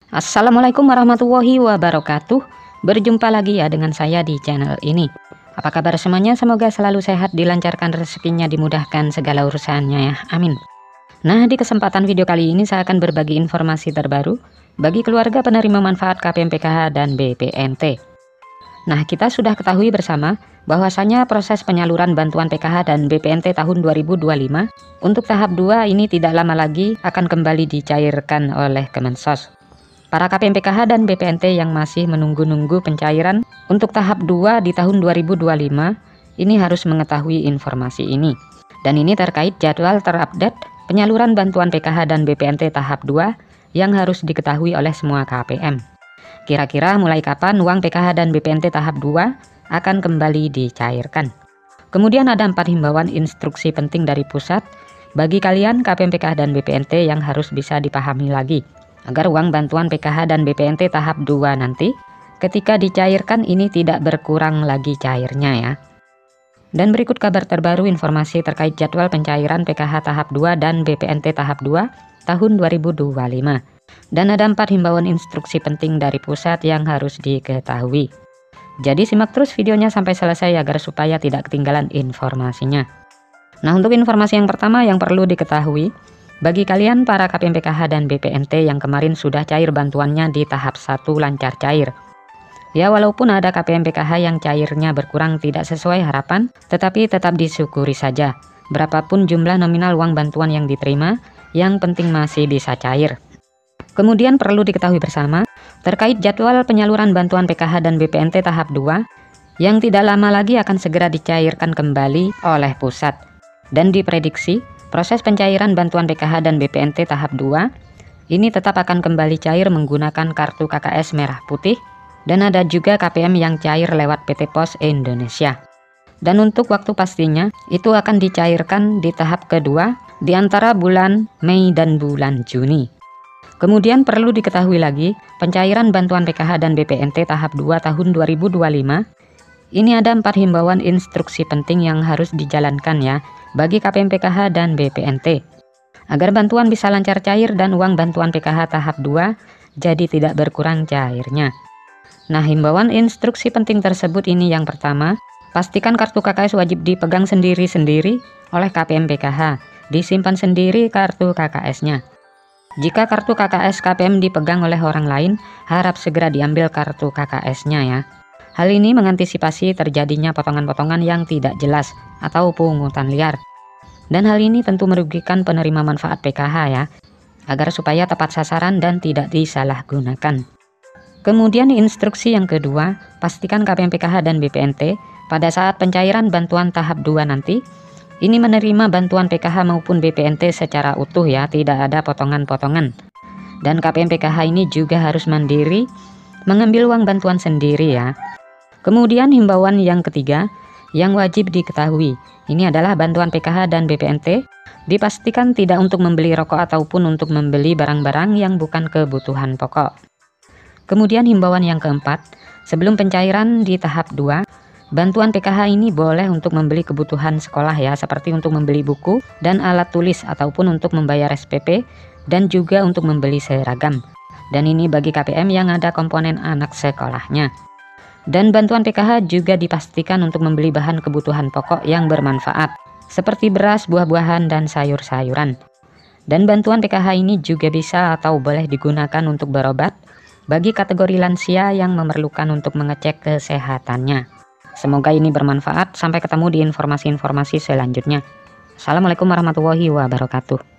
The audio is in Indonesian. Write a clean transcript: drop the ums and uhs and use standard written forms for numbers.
Assalamualaikum warahmatullahi wabarakatuh. Berjumpa lagi ya dengan saya di channel ini. Apa kabar semuanya? Semoga selalu sehat, dilancarkan rezekinya, dimudahkan segala urusannya ya, amin. Nah, di kesempatan video kali ini saya akan berbagi informasi terbaru bagi keluarga penerima manfaat KPM PKH dan BPNT. Nah, kita sudah ketahui bersama bahwasanya proses penyaluran bantuan PKH dan BPNT tahun 2025 untuk tahap 2 ini tidak lama lagi akan kembali dicairkan oleh Kemensos. Para KPM PKH dan BPNT yang masih menunggu-nunggu pencairan untuk tahap 2 di tahun 2025 ini harus mengetahui informasi ini. Dan ini terkait jadwal terupdate penyaluran bantuan PKH dan BPNT tahap 2 yang harus diketahui oleh semua KPM. Kira-kira mulai kapan uang PKH dan BPNT tahap 2 akan kembali dicairkan. Kemudian ada 4 himbauan instruksi penting dari pusat bagi kalian KPM PKH dan BPNT yang harus bisa dipahami lagi, agar uang bantuan PKH dan BPNT tahap 2 nanti ketika dicairkan ini tidak berkurang lagi cairnya ya. Dan berikut kabar terbaru informasi terkait jadwal pencairan PKH tahap 2 dan BPNT tahap 2 tahun 2025. Dan ada 4 himbauan instruksi penting dari pusat yang harus diketahui. Jadi simak terus videonya sampai selesai agar supaya tidak ketinggalan informasinya. Nah, untuk informasi yang pertama yang perlu diketahui, bagi kalian para KPM PKH dan BPNT yang kemarin sudah cair bantuannya di tahap 1 lancar cair. Ya, walaupun ada KPM PKH yang cairnya berkurang tidak sesuai harapan, tetapi tetap disyukuri saja. Berapapun jumlah nominal uang bantuan yang diterima, yang penting masih bisa cair. Kemudian perlu diketahui bersama terkait jadwal penyaluran bantuan PKH dan BPNT tahap 2 yang tidak lama lagi akan segera dicairkan kembali oleh pusat. Dan diprediksi proses pencairan bantuan PKH dan BPNT tahap 2 ini tetap akan kembali cair menggunakan kartu KKS merah putih, dan ada juga KPM yang cair lewat PT Pos Indonesia. Dan untuk waktu pastinya itu akan dicairkan di tahap kedua di antara bulan Mei dan bulan Juni. Kemudian perlu diketahui lagi pencairan bantuan PKH dan BPNT tahap 2 tahun 2025 ini ada 4 himbauan instruksi penting yang harus dijalankan ya bagi KPM PKH dan BPNT agar bantuan bisa lancar cair dan uang bantuan PKH tahap 2 jadi tidak berkurang cairnya. Nah, himbauan instruksi penting tersebut ini yang pertama, pastikan kartu KKS wajib dipegang sendiri-sendiri oleh KPM PKH, disimpan sendiri kartu KKS-nya. Jika kartu KKS KPM dipegang oleh orang lain, harap segera diambil kartu KKS-nya ya. Hal ini mengantisipasi terjadinya potongan-potongan yang tidak jelas atau pungutan liar. Dan hal ini tentu merugikan penerima manfaat PKH ya, agar supaya tepat sasaran dan tidak disalahgunakan. Kemudian instruksi yang kedua, pastikan KPM PKH dan BPNT pada saat pencairan bantuan tahap 2 nanti, ini menerima bantuan PKH maupun BPNT secara utuh ya, tidak ada potongan-potongan. Dan KPM PKH ini juga harus mandiri mengambil uang bantuan sendiri ya. Kemudian himbauan yang ketiga yang wajib diketahui, ini adalah bantuan PKH dan BPNT dipastikan tidak untuk membeli rokok ataupun untuk membeli barang-barang yang bukan kebutuhan pokok. Kemudian himbauan yang keempat, sebelum pencairan di tahap 2, bantuan PKH ini boleh untuk membeli kebutuhan sekolah ya, seperti untuk membeli buku dan alat tulis ataupun untuk membayar SPP dan juga untuk membeli seragam. Dan ini bagi KPM yang ada komponen anak sekolahnya. Dan bantuan PKH juga dipastikan untuk membeli bahan kebutuhan pokok yang bermanfaat, seperti beras, buah-buahan, dan sayur-sayuran. Dan bantuan PKH ini juga bisa atau boleh digunakan untuk berobat bagi kategori lansia yang memerlukan untuk mengecek kesehatannya. Semoga ini bermanfaat. Sampai ketemu di informasi-informasi selanjutnya. Assalamualaikum warahmatullahi wabarakatuh.